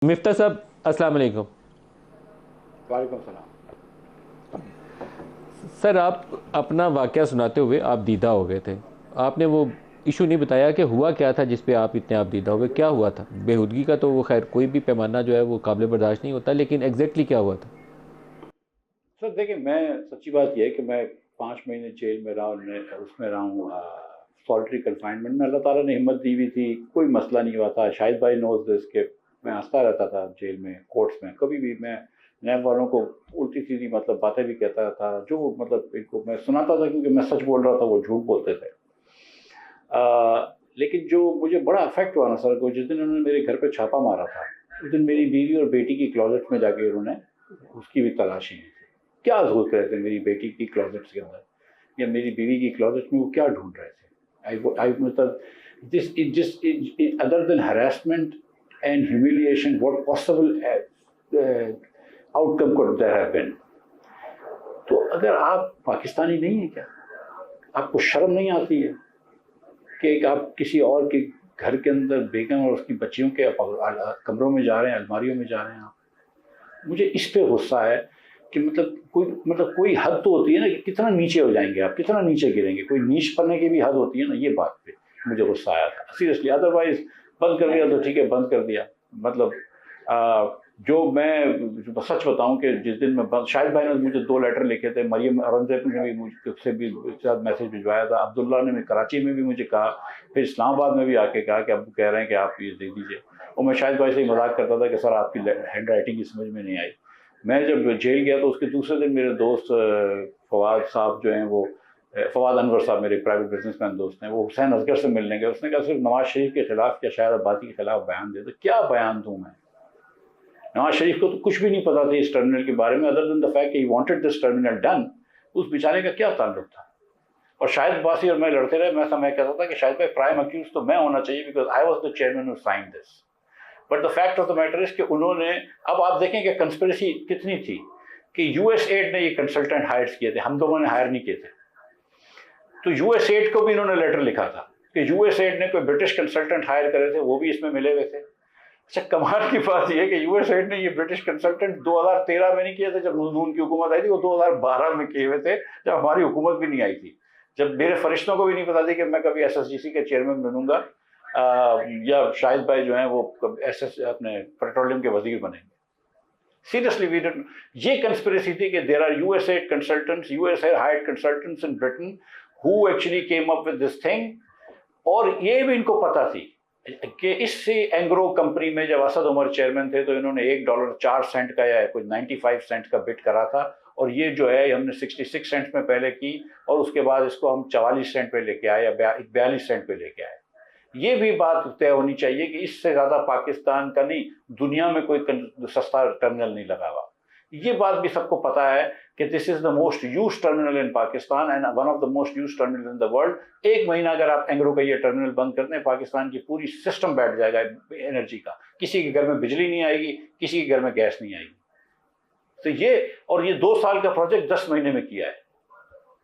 मिफ्ता साहब, अस्सलाम वालेकुम। वालेकुम सलाम। सर, आप अपना वाक़या सुनाते हुए आप दीदा हो गए थे। आपने वो इशू नहीं बताया कि हुआ क्या था जिस पे आप इतने आप दीदा हो गए। क्या हुआ था? बेहूदगी का तो वो खैर कोई भी पैमाना जो है वो काबिल बर्दाश्त नहीं होता, लेकिन एग्जैक्टली क्या हुआ था? सर देखिए, मैं सच्ची बात यह है कि मैं 5 महीने जेल में रहा और मैं उसमें रहा हूँ सॉलिटरी कन्फाइनमेंट में। अल्लाह ताला ने हिम्मत दी हुई थी, कोई मसला नहीं हुआ था। शाहिद भाई नोज दिस के मैं हंसता रहता था जेल में, कोर्ट्स में। कभी भी मैं नैब वालों को उल्टी सीधी मतलब बातें भी कहता था, जो मतलब इनको मैं सुनाता था, क्योंकि मैं सच बोल रहा था, वो झूठ बोलते थे। लेकिन जो मुझे बड़ा अफेक्ट हुआ ना सर, को जिस दिन उन्होंने मेरे घर पे छापा मारा था, उस दिन मेरी बीवी और बेटी की क्लोजेट में जाके उन्होंने उसकी भी तलाशी की थी। क्या ढूंढ रहे थे मेरी बेटी की क्लोजेट्स के अंदर, या मेरी बीवी की क्लोजेट में वो क्या ढूंढ रहे थे? आई मतलब this is just other than harassment and humiliation, what possible outcome could there have been? तो अगर आप पाकिस्तानी नहीं है क्या, आपको शर्म नहीं आती है कि आप किसी और के घर के अंदर बेगम और उसकी बच्चियों के कमरों में जा रहे हैं, अलमारियों में जा रहे हैं आप? मुझे इस पे गुस्सा है कि मतलब कोई हद तो होती है ना, कि कितना नीचे हो जाएंगे आप, कितना नीचे गिरेंगे। कोई नीच पड़ने की भी हद होती है ना, ये बात पे मुझे गुस्सा आया था सीरियसली। अदरवाइज बंद कर दिया तो ठीक है, बंद कर दिया। मतलब जो मैं सच बताऊं कि जिस दिन मैं बंद, शाहिद भाई ने मुझे 2 लेटर लिखे थे, मरियम औरंगजेब ने भी मुझसे भी साथ मैसेज भिजवाया था, अब्दुल्ला ने भी कराची में भी मुझे कहा, फिर इस्लामाबाद में भी आके कहा कि अब कह रहे हैं कि आप ये दे दीजिए। और मैं शाहिद भाई से मजाक करता था कि सर आपकी हैंड राइटिंग की समझ में नहीं आई। मैं जब जेल गया तो उसके दूसरे दिन मेरे दोस्त फवाद साहब जो हैं, वो फवाद अनवर साहब मेरे प्राइवेट बिजनेसमैन दोस्त हैं, वो हुसैन असगर से मिलने गए। उसने कहा सिर्फ नवाज शरीफ के खिलाफ या शायद अब्बासी के खिलाफ बयान दे। तो क्या बयान दूं मैं? नवाज शरीफ को तो कुछ भी नहीं पता था इस टर्मिनल के बारे में, other than the fact he wanted this terminal done. उस बेचारे का क्या ताल्लुक था? और शायद अब्बासी और मैं लड़ते रहे। मैं कहता था कि शायद भाई प्राइम अक्यूज तो मैं होना चाहिए, because I was the chairman who signed this. But the fact of the matter is कि उन्होंने, अब आप देखें कि कंस्पिरेसी कितनी थी कि यूएस एड ने ये कंसल्टेंट हायर किए थे, हम लोगों ने हायर नहीं किए थे। तो यूएस एड को भी इन्होंने लेटर लिखा था कि यूएस एड ने कोई ब्रिटिश कंसल्टेंट हायर करे थे, वो भी इसमें मिले हुए थे। अच्छा, कमाल की बात यह है कि यूएस एड ने ये ब्रिटिश कंसल्टेंट 2013 में नहीं किए थे जब नून की हुकूमत आई थी, वो 2012 में किए हुए थे जब हमारी हुकूमत भी नहीं आई थी, जब मेरे फरिश्तों को भी नहीं पता थी कि मैं कभी एसएसजीसी के चेयरमैन बनूंगा, या शाहिद भाई जो हैं वो एसएस अपने पेट्रोलियम के वजीर बनेंगे। सीरियसली वी डिडंट, ये कंस्पिरेसी थी कि there are US aid consultants, US aid hired consultants in Britain who actually came up with this thing. और ये भी इनको पता थी कि इससे एंग्रो कंपनी में जब असद उमर चेयरमैन थे तो इन्होंने $1.04 का या कोई 95 सेंट का बिट करा था, और ये जो है हमने 66 सेंट में पहले की, और उसके बाद इसको हम 44 सेंट पे लेके आए या 42 सेंट पे लेके आए। ये भी बात तय होनी चाहिए कि इससे ज्यादा पाकिस्तान का नहीं, दुनिया में कोई सस्ता टर्मिनल नहीं लगा हुआ। ये बात भी सबको पता है कि this is the most use terminal in Pakistan and one of the most use terminal in the world. एक महीना अगर आप एंग्रो का ये टर्मिनल बंद कर दें, पाकिस्तान की पूरी सिस्टम बैठ जाएगा एनर्जी का। किसी के घर में बिजली नहीं आएगी, किसी के घर में गैस नहीं आएगी। तो ये, और ये 2 साल का प्रोजेक्ट 10 महीने में किया है।